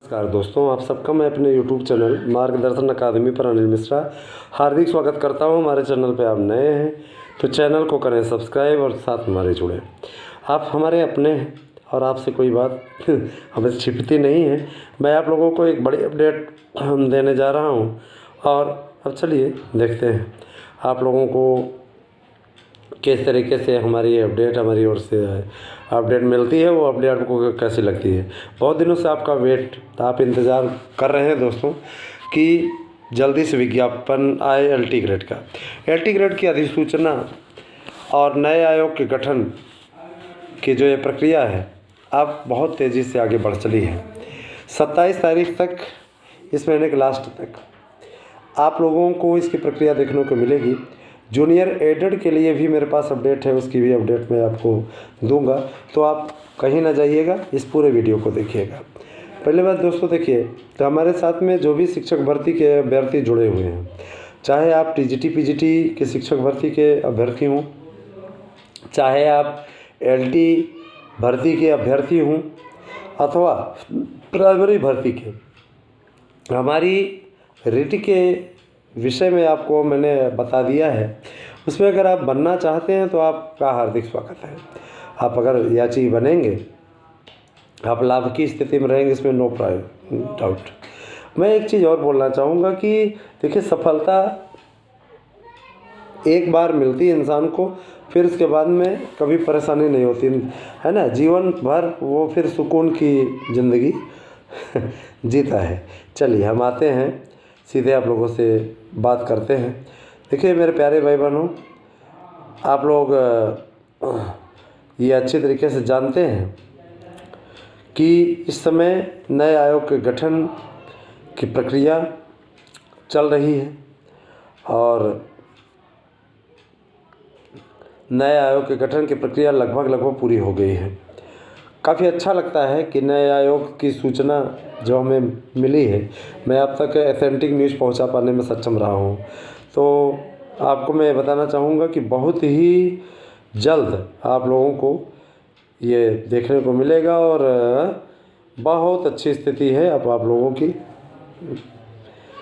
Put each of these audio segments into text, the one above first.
नमस्कार दोस्तों, आप सबका मैं अपने YouTube चैनल मार्गदर्शन अकादमी पर अनिल मिश्रा हार्दिक स्वागत करता हूं। हमारे चैनल पे आप नए हैं तो चैनल को करें सब्सक्राइब और साथ हमारे जुड़ें। आप हमारे अपने हैं और आपसे कोई बात हमें छिपती नहीं है। मैं आप लोगों को एक बड़ी अपडेट देने जा रहा हूं और अब चलिए देखते हैं आप लोगों को किस तरीके से हमारी अपडेट हमारी ओर से अपडेट मिलती है, वो अपडेट आपको कैसी लगती है। बहुत दिनों से आपका वेट आप इंतज़ार कर रहे हैं दोस्तों कि जल्दी से विज्ञापन आए एलटी ग्रेड का। एलटी ग्रेड की अधिसूचना और नए आयोग के गठन की जो ये प्रक्रिया है अब बहुत तेज़ी से आगे बढ़ चली है। 27 तारीख तक, इस महीने के लास्ट तक आप लोगों को इसकी प्रक्रिया देखने को मिलेगी। जूनियर एडेड के लिए भी मेरे पास अपडेट है, उसकी भी अपडेट मैं आपको दूंगा, तो आप कहीं ना जाइएगा, इस पूरे वीडियो को देखिएगा। पहले बात दोस्तों देखिए, तो हमारे साथ में जो भी शिक्षक भर्ती के अभ्यर्थी जुड़े हुए हैं, चाहे आप टीजीटी पीजीटी के शिक्षक भर्ती के अभ्यर्थी हों, चाहे आप एलटी भर्ती के अभ्यर्थी हों अथवा प्राइमरी भर्ती के, हमारी रिट के विषय में आपको मैंने बता दिया है। उसमें अगर आप बनना चाहते हैं तो आपका हार्दिक स्वागत है। आप अगर याची बनेंगे, आप लाभ की स्थिति में रहेंगे, इसमें नो डाउट। मैं एक चीज़ और बोलना चाहूँगा कि देखिए, सफलता एक बार मिलती है इंसान को, फिर उसके बाद में कभी परेशानी नहीं होती है ना। जीवन भर वो फिर सुकून की ज़िंदगी जीता है। चलिए हम आते हैं सीधे, आप लोगों से बात करते हैं। देखिए मेरे प्यारे भाई बहनों, आप लोग ये अच्छी तरीके से जानते हैं कि इस समय नए आयोग के गठन की प्रक्रिया चल रही है और नए आयोग के गठन की प्रक्रिया लगभग पूरी हो गई है। काफ़ी अच्छा लगता है कि नए आयोग की सूचना जो हमें मिली है, मैं अब तक ऑथेंटिक न्यूज़ पहुंचा पाने में सक्षम रहा हूं। तो आपको मैं बताना चाहूँगा कि बहुत ही जल्द आप लोगों को ये देखने को मिलेगा और बहुत अच्छी स्थिति है। अब आप लोगों की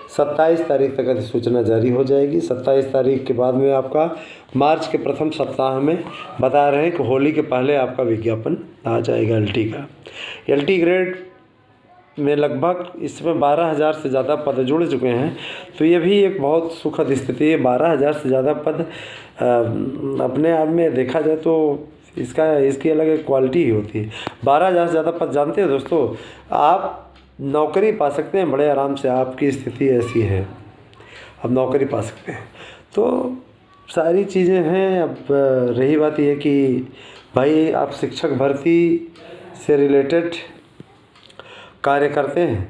27 तारीख तक अधिसूचना जारी हो जाएगी। 27 तारीख के बाद में आपका मार्च के प्रथम सप्ताह में बता रहे हैं कि होली के पहले आपका विज्ञापन आ जाएगा एलटी का। एलटी ग्रेड में लगभग इसमें 12,000 से ज़्यादा पद जुड़ चुके हैं, तो ये भी एक बहुत सुखद स्थिति है। 12,000 से ज़्यादा पद अपने आप में देखा जाए तो इसकी अलग एक क्वालिटी ही होती है। 12,000 से ज़्यादा पद, जानते हैं दोस्तों, आप नौकरी पा सकते हैं बड़े आराम से। आपकी स्थिति ऐसी है, अब नौकरी पा सकते हैं, तो सारी चीज़ें हैं। अब रही बात यह कि भाई आप शिक्षक भर्ती से रिलेटेड कार्य करते हैं,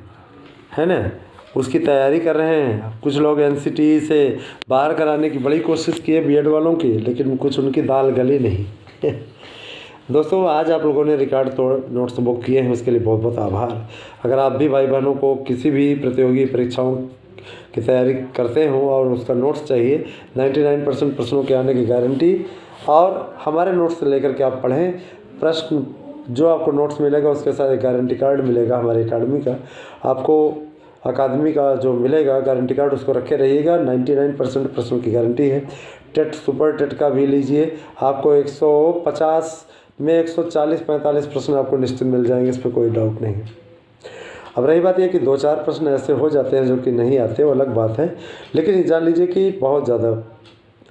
है ना, उसकी तैयारी कर रहे हैं। कुछ लोग एनसीटी से बाहर कराने की बड़ी कोशिश की है बीएड वालों की, लेकिन कुछ उनकी दाल गली नहीं। दोस्तों आज आप लोगों ने रिकॉर्ड तोड़ नोट्स बुक किए हैं, उसके लिए बहुत बहुत आभार। अगर आप भी भाई बहनों को किसी भी प्रतियोगी परीक्षाओं की तैयारी करते हो और उसका नोट्स चाहिए, 99% प्रश्नों के आने की गारंटी, और हमारे नोट्स से लेकर के आप पढ़ें। प्रश्न जो आपको नोट्स मिलेगा उसके साथ एक गारंटी कार्ड मिलेगा हमारी अकादमी का। आपको अकादमी का जो मिलेगा गारंटी कार्ड, उसको रखे रहिएगा। 99% प्रश्नों की गारंटी है। टेट सुपर टेट का भी लीजिए, आपको 150 में 140-45 प्रश्न आपको निश्चित मिल जाएंगे, इस पर कोई डाउट नहीं। अब रही बात यह कि 2-4 प्रश्न ऐसे हो जाते हैं जो कि नहीं आते, वो अलग बात है, लेकिन जान लीजिए कि बहुत ज़्यादा,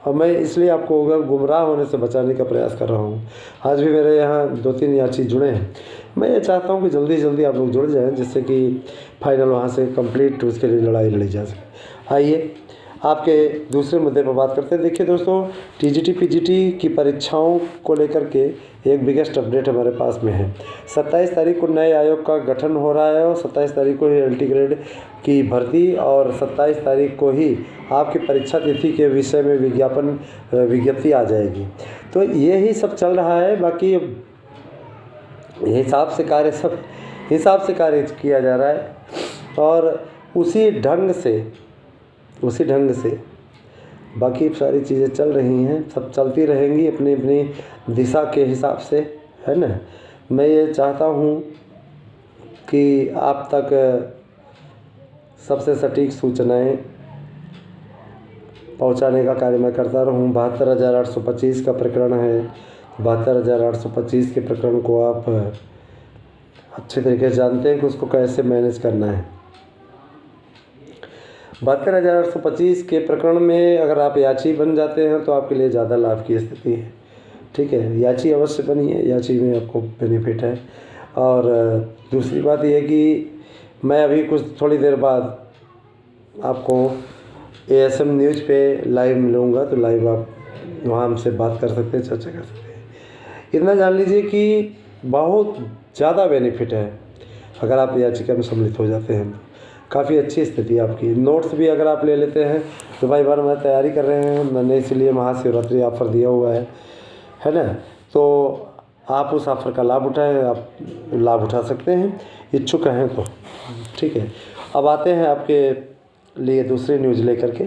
और मैं इसलिए आपको गुमराह होने से बचाने का प्रयास कर रहा हूँ। आज भी मेरे यहाँ 2-3 याची जुड़े हैं। मैं ये चाहता हूँ कि जल्दी जल्दी आप लोग जुड़ जाएं, जिससे कि फाइनल वहाँ से कंप्लीट उसके लिए लड़ाई लड़ी जा सके। आइए आपके दूसरे मुद्दे पर बात करते हैं। देखिए दोस्तों, टीजीटी पीजीटी की परीक्षाओं को लेकर के एक बिगेस्ट अपडेट हमारे पास में है। 27 तारीख को नए आयोग का गठन हो रहा है और 27 तारीख को ही एलटी ग्रेड की भर्ती, और 27 तारीख को ही आपकी परीक्षा तिथि के विषय में विज्ञप्ति आ जाएगी। तो यही सब चल रहा है। बाकी हिसाब से कार्य किया जा रहा है और उसी ढंग से बाकी सारी चीज़ें चल रही हैं, सब चलती रहेंगी अपनी अपनी दिशा के हिसाब से, है ना। मैं ये चाहता हूँ कि आप तक सबसे सटीक सूचनाएं पहुंचाने का कार्य मैं करता रहूं। 72,825 का प्रकरण है। 72,825 के प्रकरण को आप अच्छे तरीके से जानते हैं कि उसको कैसे मैनेज करना है। 72,825 के प्रकरण में अगर आप याची बन जाते हैं तो आपके लिए ज़्यादा लाभ की स्थिति है। ठीक है, याची अवश्य बनिए, याची में आपको बेनिफिट है। और दूसरी बात यह कि मैं अभी कुछ थोड़ी देर बाद आपको ASM न्यूज़ पे लाइव मिलूँगा, तो लाइव आप वहाँ हमसे बात कर सकते हैं, चर्चा कर सकते हैं। इतना जान लीजिए कि बहुत ज़्यादा बेनिफिट है अगर आप याचिका में सम्मिलित हो जाते हैं। काफ़ी अच्छी स्थिति आपकी। नोट्स भी अगर आप ले लेते हैं तो भाई बार मैं तैयारी कर रहे हैं, मैंने इसीलिए महाशिवरात्रि ऑफ़र दिया हुआ है ना, तो आप उस ऑफ़र का लाभ उठाएं, आप लाभ उठा सकते हैं, इच्छुक हैं तो। ठीक है, अब आते हैं आपके लिए दूसरी न्यूज़ लेकर के।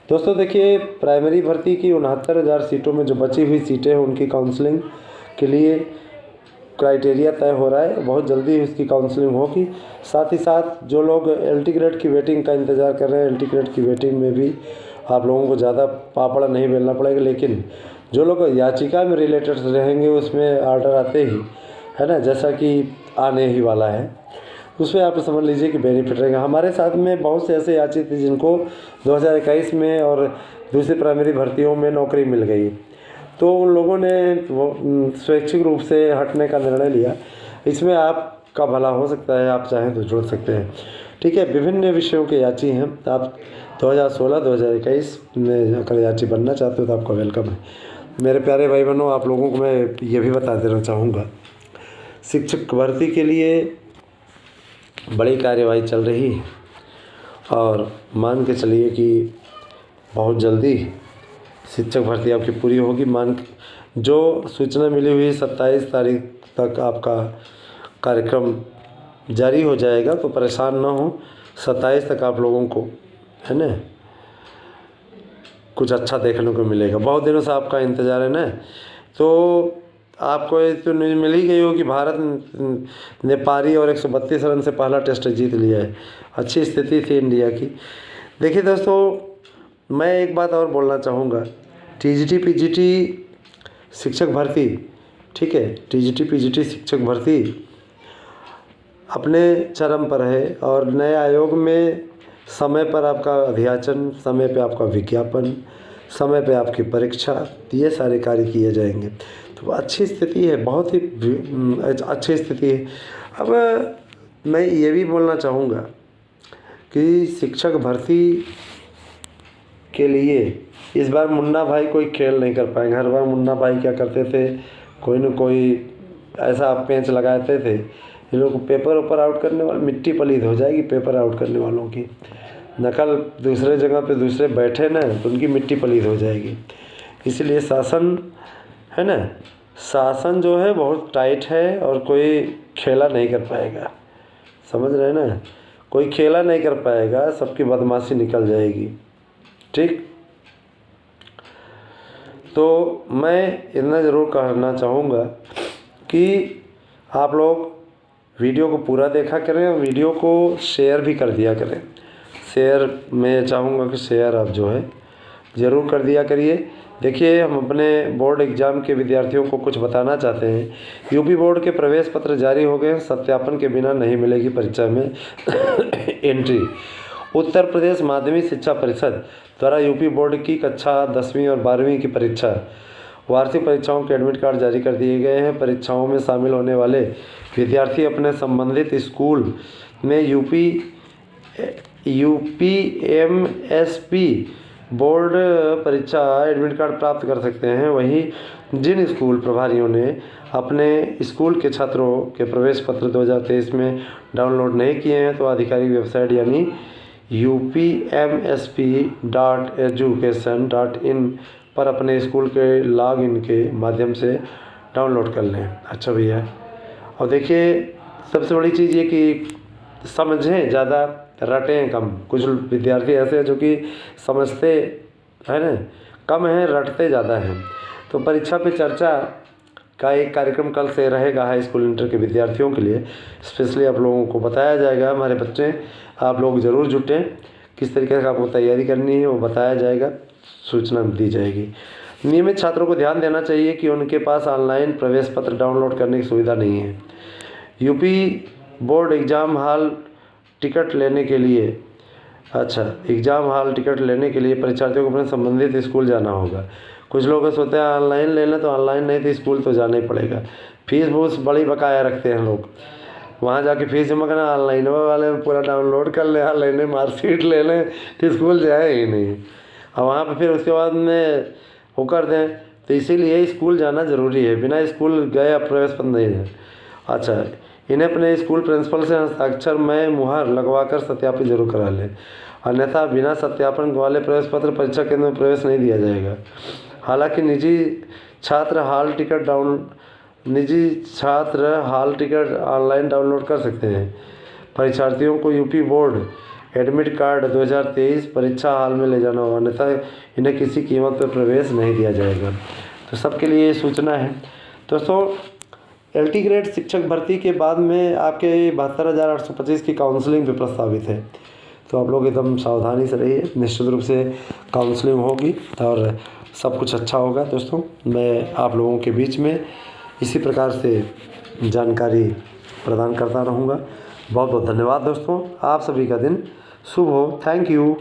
दोस्तों देखिए, प्राइमरी भर्ती की 69,000 सीटों में जो बची हुई सीटें हैं उनकी काउंसलिंग के लिए क्राइटेरिया तय हो रहा है। बहुत जल्दी उसकी काउंसलिंग होगी। साथ ही साथ जो लोग LT ग्रेड की वेटिंग का इंतज़ार कर रहे हैं, LT ग्रेड की वेटिंग में भी आप लोगों को ज़्यादा पापड़ नहीं बेलना पड़ेगा। लेकिन जो लोग याचिका में रिलेटेड रहेंगे उसमें ऑर्डर आते ही है ना, जैसा कि आने ही वाला है, उसमें आप समझ लीजिए कि बेनिफिट रहेगा। हमारे साथ में बहुत से ऐसे याचित थे जिनको 2021 में और दूसरी प्राइमरी भर्तियों में नौकरी मिल गई, तो उन लोगों ने वो स्वैच्छिक रूप से हटने का निर्णय लिया। इसमें आपका भला हो सकता है, आप चाहें तो जुड़ सकते हैं। ठीक है, विभिन्न विषयों के याची हैं। आप 2016 2021 में अगर याची बनना चाहते हो तो आपका वेलकम है। मेरे प्यारे भाई बहनों, आप लोगों को मैं ये भी बता देना चाहूँगा, शिक्षक भर्ती के लिए बड़ी कार्यवाही चल रही है और मान के चलिए कि बहुत जल्दी शिक्षक भर्ती आपकी पूरी होगी। जो सूचना मिली हुई 27 तारीख तक आपका कार्यक्रम जारी हो जाएगा, तो परेशान ना हो। 27 तक आप लोगों को है ना कुछ अच्छा देखने को मिलेगा। बहुत दिनों से आपका इंतज़ार है ना, तो आपको ये तो न्यूज़ मिल ही गई हो कि भारत ने पारी और 132 रन से पहला टेस्ट जीत लिया है। अच्छी स्थिति थी इंडिया की। देखिए दोस्तों, मैं एक बात और बोलना चाहूँगा। TGT PGT शिक्षक भर्ती, ठीक है, TGT PGT शिक्षक भर्ती अपने चरम पर है और नए आयोग में समय पर आपका अध्याचन, समय पे आपका विज्ञापन, समय पे आपकी परीक्षा, ये सारे कार्य किए जाएंगे। तो अच्छी स्थिति है, बहुत ही अच्छी स्थिति है। अब मैं ये भी बोलना चाहूँगा कि शिक्षक भर्ती के लिए इस बार मुन्ना भाई कोई खेल नहीं कर पाएंगे। हर बार मुन्ना भाई क्या करते थे, कोई न कोई ऐसा पेंच लगाते थे, ये लोग पेपर ऊपर आउट करने वाले, मिट्टी पलीद हो जाएगी पेपर आउट करने वालों की। नकल दूसरे जगह पे दूसरे बैठे ना तो उनकी मिट्टी पलीद हो जाएगी। इसलिए शासन है ना, शासन जो है बहुत टाइट है और कोई खेला नहीं कर पाएगा। समझ रहे हैं ना, कोई खेला नहीं कर पाएगा, सबकी बदमाशी निकल जाएगी। ठीक, तो मैं इतना ज़रूर कहना चाहूँगा कि आप लोग वीडियो को पूरा देखा करें और वीडियो को शेयर भी कर दिया करें। शेयर मैं चाहूँगा कि शेयर आप जो है ज़रूर कर दिया करिए। देखिए, हम अपने बोर्ड एग्ज़ाम के विद्यार्थियों को कुछ बताना चाहते हैं। यूपी बोर्ड के प्रवेश पत्र जारी हो गए। सत्यापन के बिना नहीं मिलेगी परीक्षा में एंट्री। उत्तर प्रदेश माध्यमिक शिक्षा परिषद द्वारा यूपी बोर्ड की कक्षा 10वीं और 12वीं की परीक्षा वार्षिक परीक्षाओं के एडमिट कार्ड जारी कर दिए गए हैं। परीक्षाओं में शामिल होने वाले विद्यार्थी अपने संबंधित स्कूल में UPMSP बोर्ड परीक्षा एडमिट कार्ड प्राप्त कर सकते हैं। वहीं जिन स्कूल प्रभारियों ने अपने स्कूल के छात्रों के प्रवेश पत्र 2023 में डाउनलोड नहीं किए हैं, तो आधिकारिक वेबसाइट यानी upmsp.education.in पर अपने स्कूल के लॉगिन के माध्यम से डाउनलोड कर लें। अच्छा भैया, और देखिए सबसे बड़ी चीज़ ये कि समझें ज़्यादा, रटें कम। कुछ विद्यार्थी ऐसे हैं जो कि समझते है ना कम हैं, रटते ज़्यादा हैं। तो परीक्षा पे चर्चा का एक कार्यक्रम कल से रहेगा हाई स्कूल इंटर के विद्यार्थियों के लिए। स्पेशली आप लोगों को बताया जाएगा। हमारे बच्चे आप लोग ज़रूर जुटें, किस तरीके से आपको तैयारी करनी है वो बताया जाएगा, सूचना दी जाएगी। नियमित छात्रों को ध्यान देना चाहिए कि उनके पास ऑनलाइन प्रवेश पत्र डाउनलोड करने की सुविधा नहीं है। UP board exam hall ticket लेने के लिए एग्ज़ाम हॉल टिकट लेने के लिए परीक्षार्थियों को अपने संबंधित स्कूल जाना होगा। कुछ लोग सोचते हैं ऑनलाइन ले लें, तो ऑनलाइन नहीं तो स्कूल तो जाना ही पड़ेगा। फीस बहुत बड़ी बकाया रखते हैं लोग, वहाँ जाके फीस जमा करना, ऑनलाइन वाले में पूरा डाउनलोड कर लें, ऑनलाइन मार्कशीट ले लें, तो स्कूल जाए ही नहीं और वहाँ पर फिर उसके बाद में वो कर दें। तो इसीलिए स्कूल जाना ज़रूरी है, बिना स्कूल गए आप प्रवेश पत्र नहीं है। इन्हें अपने स्कूल प्रिंसिपल से हस्ताक्षर में मुहर लगवाकर सत्यापित जरूर करा लें, अन्यथा बिना सत्यापन वाले प्रवेश पत्र परीक्षा केंद्र में प्रवेश नहीं दिया जाएगा। हालांकि निजी छात्र हाल टिकट ऑनलाइन डाउनलोड कर सकते हैं। परीक्षार्थियों को यूपी बोर्ड एडमिट कार्ड 2023 परीक्षा हॉल में ले जाना होगा, अन्यथा इन्हें किसी कीमत पर प्रवेश नहीं दिया जाएगा। तो सबके लिए ये सूचना है। दोस्तों, LT ग्रेड शिक्षक भर्ती के बाद में आपके 72,825 की काउंसलिंग भी प्रस्तावित है, तो आप लोग एकदम सावधानी से रहिए। निश्चित रूप से काउंसलिंग होगी और सब कुछ अच्छा होगा। दोस्तों, मैं आप लोगों के बीच में इसी प्रकार से जानकारी प्रदान करता रहूँगा। बहुत बहुत धन्यवाद दोस्तों, आप सभी का दिन शुभ हो। Thank you.